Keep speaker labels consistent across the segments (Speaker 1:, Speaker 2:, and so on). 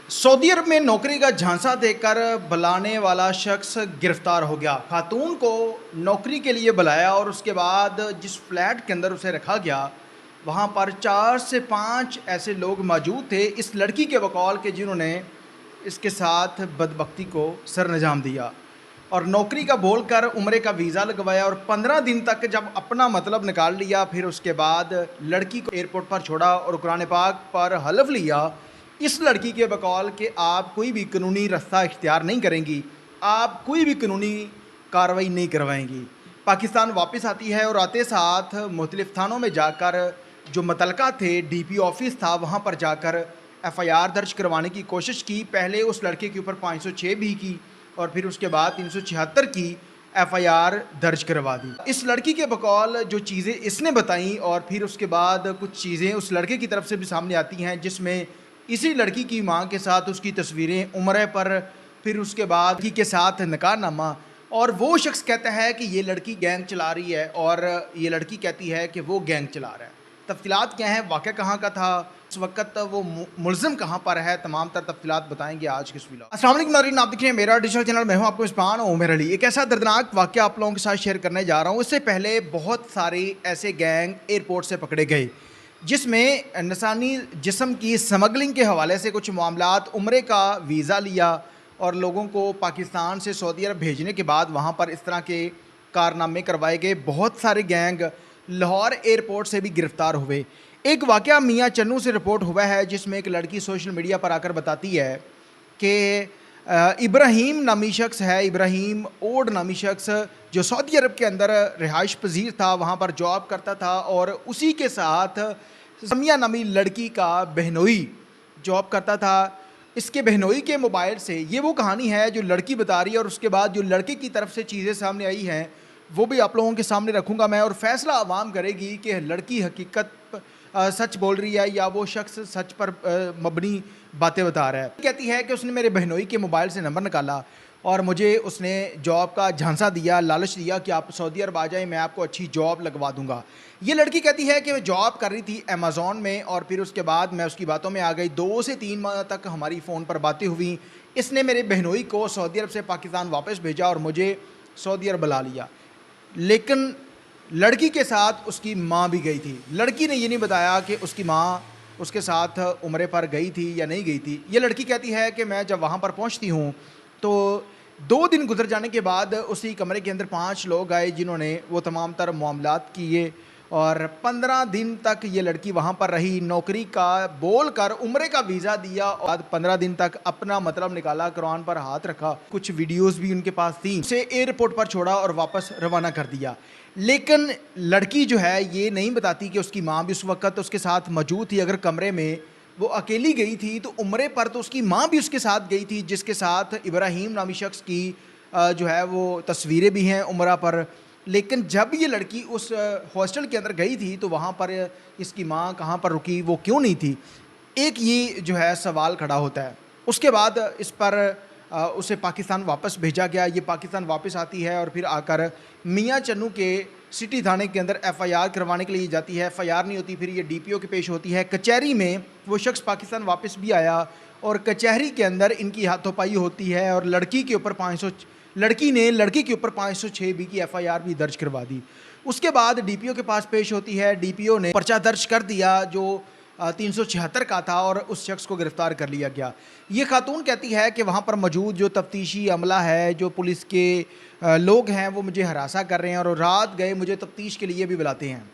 Speaker 1: Saudi अरब में नौकरी का झांसा देकर बुलाने वाला शख्स गिरफ्तार हो गया। खातून को नौकरी के लिए बुलाया और उसके बाद जिस फ्लैट के अंदर उसे रखा गया, वहाँ पर 4 से 5 ऐसे लोग मौजूद थे इस लड़की के बकौल के, जिन्होंने इसके साथ बदबख्ती को सरअंजाम दिया और नौकरी का बोलकर उम्रे का वीज़ा लगवाया और 15 दिन तक जब अपना मतलब निकाल लिया, फिर उसके बाद लड़की को एयरपोर्ट पर छोड़ा और कुरान पाक पर हलफ लिया इस लड़की के बकौल कि आप कोई भी कानूनी रास्ता इख्तियार नहीं करेंगी, आप कोई भी कानूनी कार्रवाई नहीं करवाएंगी। पाकिस्तान वापस आती है और आते साथ मुख्तलिफ़ थानों में जाकर जो मुतलका थे, डीपी ऑफिस था, वहाँ पर जाकर एफआईआर दर्ज करवाने की कोशिश की। पहले उस लड़के के ऊपर 506 भी की और फिर उसके बाद 376 की एफआईआर दर्ज करवा दी। इस लड़की के बकौल जो चीज़ें इसने बताई और फिर उसके बाद कुछ चीज़ें उस लड़के की तरफ से भी सामने आती हैं, जिसमें इसी लड़की की मां के साथ उसकी तस्वीरें उम्र पर, फिर उसके बाद लड़की के साथ निकाहनामा, और वो शख्स कहता है कि ये लड़की गैंग चला रही है और ये लड़की कहती है कि वो गैंग चला रहा है। तफसीलात क्या हैं, वाक़या कहाँ का था, इस वक्त वो मुलज़िम कहाँ पर है, तमाम तर तफसीलात बताएंगे आज के इस वीडियो। अस्सलाम वालेकुम नाज़रीन, आप देख रहे हैं मेरा डिजिटल चैनल, मैं हूँ आपको इस्फहान उमर अली। एक ऐसा दर्दनाक वाक़या आप लोगों के साथ शेयर करने जा रहा हूँ। इससे पहले बहुत सारे ऐसे गैंग एयरपोर्ट से पकड़े गए जिसमें इंसानी जिस्म की स्मगलिंग के हवाले से कुछ मामलात, उम्रे का वीज़ा लिया और लोगों को पाकिस्तान से सऊदी अरब भेजने के बाद वहाँ पर इस तरह के कारनामे करवाए गए। बहुत सारे गैंग लाहौर एयरपोर्ट से भी गिरफ़्तार हुए। एक वाक़या मियाँ चन्नू से रिपोर्ट हुआ है जिसमें एक लड़की सोशल मीडिया पर आकर बताती है कि इब्राहीम नामी शख्स है, इब्राहीम ओड नामी शख्स, जो सऊदी अरब के अंदर रिहाइश पजीर था, वहाँ पर जॉब करता था और उसी के साथ समिया नामी लड़की का बहनोई जॉब करता था। इसके बहनोई के मोबाइल से, ये वो कहानी है जो लड़की बता रही है और उसके बाद जो लड़के की तरफ से चीज़ें सामने आई हैं वो भी आप लोगों के सामने रखूँगा मैं, और फैसला आवाम करेगी कि लड़की हकीकत सच बोल रही है या वो शख्स सच पर मबनी बातें बता रहा है। कहती है कि उसने मेरे बहनोई के मोबाइल से नंबर निकाला और मुझे उसने जॉब का झांसा दिया, लालच दिया कि आप सऊदी अरब आ जाएं, मैं आपको अच्छी जॉब लगवा दूंगा। ये लड़की कहती है कि मैं जॉब कर रही थी अमेज़ॉन में और फिर उसके बाद मैं उसकी बातों में आ गई। 2 से 3 माह तक हमारी फ़ोन पर बातें हुई। इसने मेरे बहनोई को सऊदी अरब से पाकिस्तान वापस भेजा और मुझे सऊदी अरब बुला लिया, लेकिन लड़की के साथ उसकी माँ भी गई थी। लड़की ने ये नहीं बताया कि उसकी माँ उसके साथ उम्रे पर गई थी या नहीं गई थी। ये लड़की कहती है कि मैं जब वहाँ पर पहुँचती हूँ तो 2 दिन गुजर जाने के बाद उसी कमरे के अंदर 5 लोग आए जिन्होंने वो तमाम तर मामलात किए और 15 दिन तक ये लड़की वहाँ पर रही। नौकरी का बोल कर उम्रे का वीज़ा दिया और 15 दिन तक अपना मतलब निकाला, कुरान पर हाथ रखा, कुछ वीडियोस भी उनके पास थी, उसे एयरपोर्ट पर छोड़ा और वापस रवाना कर दिया। लेकिन लड़की जो है ये नहीं बताती कि उसकी माँ भी उस वक्त उसके साथ मौजूद थी। अगर कमरे में वो अकेली गई थी तो उम्रे पर तो उसकी माँ भी उसके साथ गई थी, जिसके साथ इब्राहीम नामी शख्स की जो है वो तस्वीरें भी हैं उम्रा पर। लेकिन जब ये लड़की उस हॉस्टल के अंदर गई थी तो वहाँ पर इसकी माँ कहाँ पर रुकी, वो क्यों नहीं थी, एक ये जो है सवाल खड़ा होता है। उसके बाद इस पर उसे पाकिस्तान वापस भेजा गया। ये पाकिस्तान वापस आती है और फिर आकर मियाँ चन्नू के सिटी थाने के अंदर एफआईआर करवाने के लिए जाती है। एफआईआर नहीं होती, फिर ये डीपीओ के पेश होती है। कचहरी में वो शख्स पाकिस्तान वापस भी आया और कचहरी के अंदर इनकी हाथोपाई होती है और लड़की के ऊपर 500 लड़की ने लड़के के ऊपर 506 बी की एफआईआर भी दर्ज करवा दी। उसके बाद डीपीओ के पास पेश होती है। डीपीओ ने पर्चा दर्ज कर दिया जो 376 का था और उस शख्स को गिरफ़्तार कर लिया गया। ये खातून कहती है कि वहाँ पर मौजूद जो तफ्तीशी अमला है, जो पुलिस के लोग हैं, वो मुझे हरासा कर रहे हैं और रात गए मुझे तफ्तीश के लिए भी बुलाते हैं।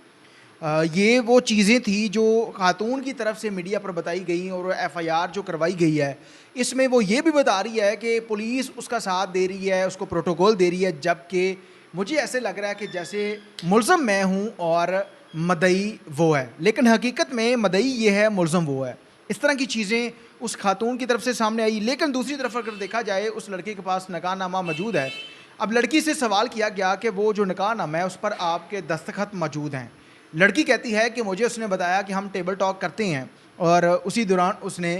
Speaker 1: ये वो चीज़ें थी जो खातून की तरफ से मीडिया पर बताई गई और एफआईआर जो करवाई गई है इसमें वो ये भी बता रही है कि पुलिस उसका साथ दे रही है, उसको प्रोटोकॉल दे रही है, जबकि मुझे ऐसे लग रहा है कि जैसे मुलज़म मैं हूँ और मदई वो है, लेकिन हकीकत में मदई ये है, मुलज़म वो है। इस तरह की चीज़ें उस खातून की तरफ से सामने आई। लेकिन दूसरी तरफ अगर देखा जाए उस लड़के के पास निकाहनामा मौजूद है। अब लड़की से सवाल किया गया कि वो जो निकाहनामा है उस पर आपके दस्तखत मौजूद हैं। लड़की कहती है कि मुझे उसने बताया कि हम टेबल टॉक करते हैं और उसी दौरान उसने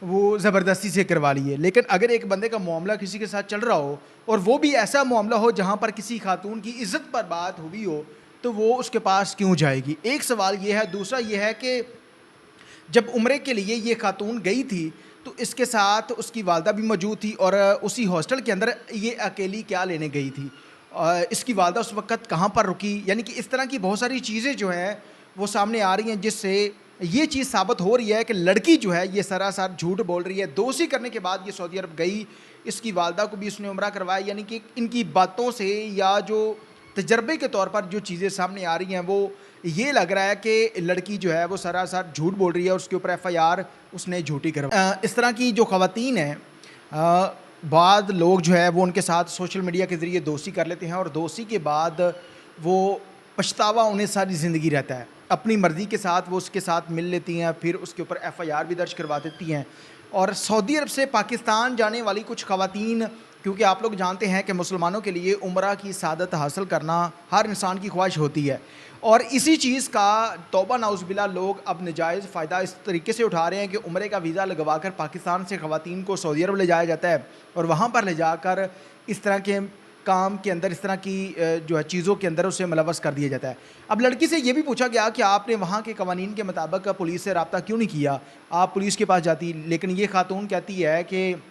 Speaker 1: वो ज़बरदस्ती से करवा लिए। लेकिन अगर एक बंदे का मामला किसी के साथ चल रहा हो और वो भी ऐसा मामला हो जहाँ पर किसी खातून की इज़्ज़त पर बात हुई हो, तो वो उसके पास क्यों जाएगी? एक सवाल ये है। दूसरा ये है कि जब उम्रे के लिए ये खातून गई थी तो इसके साथ उसकी वालदा भी मौजूद थी और उसी हॉस्टल के अंदर ये अकेली क्या लेने गई थी। इसकी वालदा उस वक़्त कहाँ पर रुकी, यानी कि इस तरह की बहुत सारी चीज़ें जो हैं वो सामने आ रही हैं, जिससे ये चीज़ साबित हो रही है कि लड़की जो है ये सरासर झूठ बोल रही है। दोषी करने के बाद ये सऊदी अरब गई, इसकी वालदा को भी उसने उम्रा करवाया, यानी कि इनकी बातों से या जो तजर्बे के तौर पर जो चीज़ें सामने आ रही हैं वो ये लग रहा है कि लड़की जो है वो सरासर झूठ बोल रही है और उसके ऊपर एफआईआर उसने झूठी इस तरह की जो ख़वातीन हैं, बाद लोग जो है वो उनके साथ सोशल मीडिया के ज़रिए दोस्ती कर लेते हैं और दोस्ती के बाद वो पछतावा उन्हें सारी ज़िंदगी रहता है। अपनी मर्ज़ी के साथ वो उसके साथ मिल लेती हैं, फिर उसके ऊपर एफआईआर भी दर्ज करवा देती हैं। और सऊदी अरब से पाकिस्तान जाने वाली कुछ ख़वातीन, क्योंकि आप लोग जानते हैं कि मुसलमानों के लिए उम्रा की सादत हासिल करना हर इंसान की ख्वाहिश होती है, और इसी चीज़ का तौबा नाउज़ुबिल्लाह लोग अब नाजायज़ फ़ायदा इस तरीके से उठा रहे हैं कि उम्रे का वीज़ा लगवा कर पाकिस्तान से ख़वातीन को सऊदी अरब ले जाया जाता है और वहाँ पर ले जाकर इस तरह के काम के अंदर, इस तरह की जो है चीज़ों के अंदर उसे मुलव्वस कर दिया जाता है। अब लड़की से ये भी पूछा गया कि आपने वहाँ के कवानीन के मुताबिक पुलिस से रब्ता क्यों नहीं किया, आप पुलिस के पास जाती, लेकिन ये खातून कहती है कि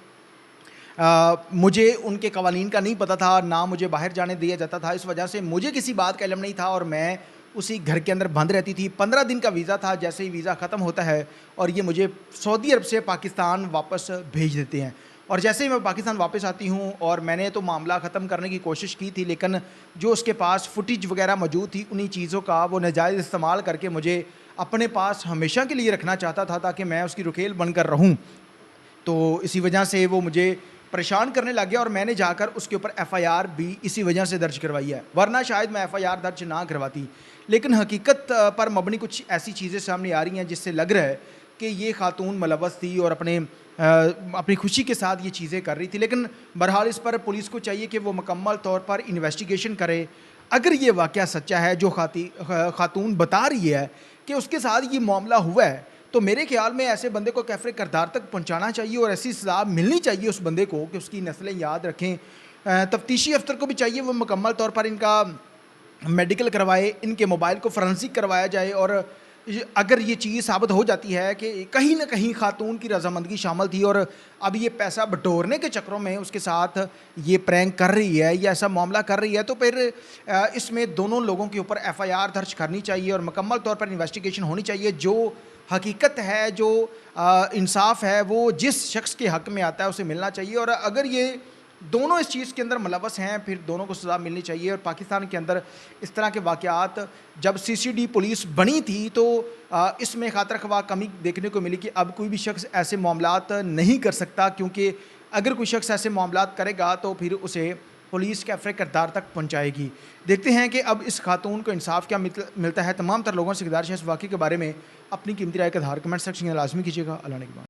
Speaker 1: मुझे उनके कवानीन का नहीं पता था, ना मुझे बाहर जाने दिया जाता था, इस वजह से मुझे किसी बात का इल्म नहीं था और मैं उसी घर के अंदर बंद रहती थी। 15 दिन का वीज़ा था, जैसे ही वीज़ा ख़त्म होता है और ये मुझे सऊदी अरब से पाकिस्तान वापस भेज देते हैं, और जैसे ही मैं पाकिस्तान वापस आती हूँ और मैंने तो मामला ख़त्म करने की कोशिश की थी, लेकिन जो उसके पास फुटेज वगैरह मौजूद थी उन्हीं चीज़ों का वो नाजायज़ इस्तेमाल करके मुझे अपने पास हमेशा के लिए रखना चाहता था ताकि मैं उसकी रुखेल बनकर रहूँ। तो इसी वजह से वो मुझे परेशान करने लग गया और मैंने जाकर उसके ऊपर एफआईआर भी इसी वजह से दर्ज करवाई है, वरना शायद मैं एफआईआर दर्ज ना करवाती। लेकिन हकीकत पर मबनी कुछ ऐसी चीज़ें सामने आ रही हैं जिससे लग रहा है कि ये खातून मुलव्वस थी और अपनी खुशी के साथ ये चीज़ें कर रही थी। लेकिन बहरहाल इस पर पुलिस को चाहिए कि वो मुकम्मल तौर पर इन्वेस्टिगेशन करे। अगर ये वाक़या सच्चा है जो खातून बता रही है कि उसके साथ ये मामला हुआ है, तो मेरे ख़्याल में ऐसे बंदे को कैफ़रे किरदार तक पहुंचाना चाहिए और ऐसी सज़ा मिलनी चाहिए उस बंदे को कि उसकी नस्लें याद रखें। तफ्तीशी अफसर को भी चाहिए वो मुकम्मल तौर पर इनका मेडिकल करवाए, इनके मोबाइल को फोरेंसिक करवाया जाए, और अगर ये चीज़ साबित हो जाती है कि कहीं ना कहीं खातून की रजामंदगी शामिल थी और अब ये पैसा बटोरने के चक्करों में उसके साथ ये प्रैंक कर रही है या ऐसा मामला कर रही है, तो फिर इसमें दोनों लोगों के ऊपर एफआईआर दर्ज करनी चाहिए और मुकम्मल तौर पर इन्वेस्टिगेशन होनी चाहिए। जो हकीकत है, जो इंसाफ है, वो जिस शख्स के हक़ में आता है उसे मिलना चाहिए, और अगर ये दोनों इस चीज़ के अंदर मुलव्वस हैं फिर दोनों को सज़ा मिलनी चाहिए। और पाकिस्तान के अंदर इस तरह के वाक़यात जब सीसीडी पुलिस बनी थी तो इसमें खातिर ख्वाह कमी देखने को मिली कि अब कोई भी शख्स ऐसे मामलात नहीं कर सकता, क्योंकि अगर कोई शख्स ऐसे मामलात करेगा तो फिर उसे पुलिस कैफ़रे किरदार तक पहुँचाएगी। देखते हैं कि अब इस खातून को इंसाफ क्या मिलता है। तमाम तर लोगों से गुजारिश है इस वाक़े के बारे में अपनी कीमती राय का इज़हार कमेंट सेक्शन में लाजमी कीजिएगा। अल्लाह ने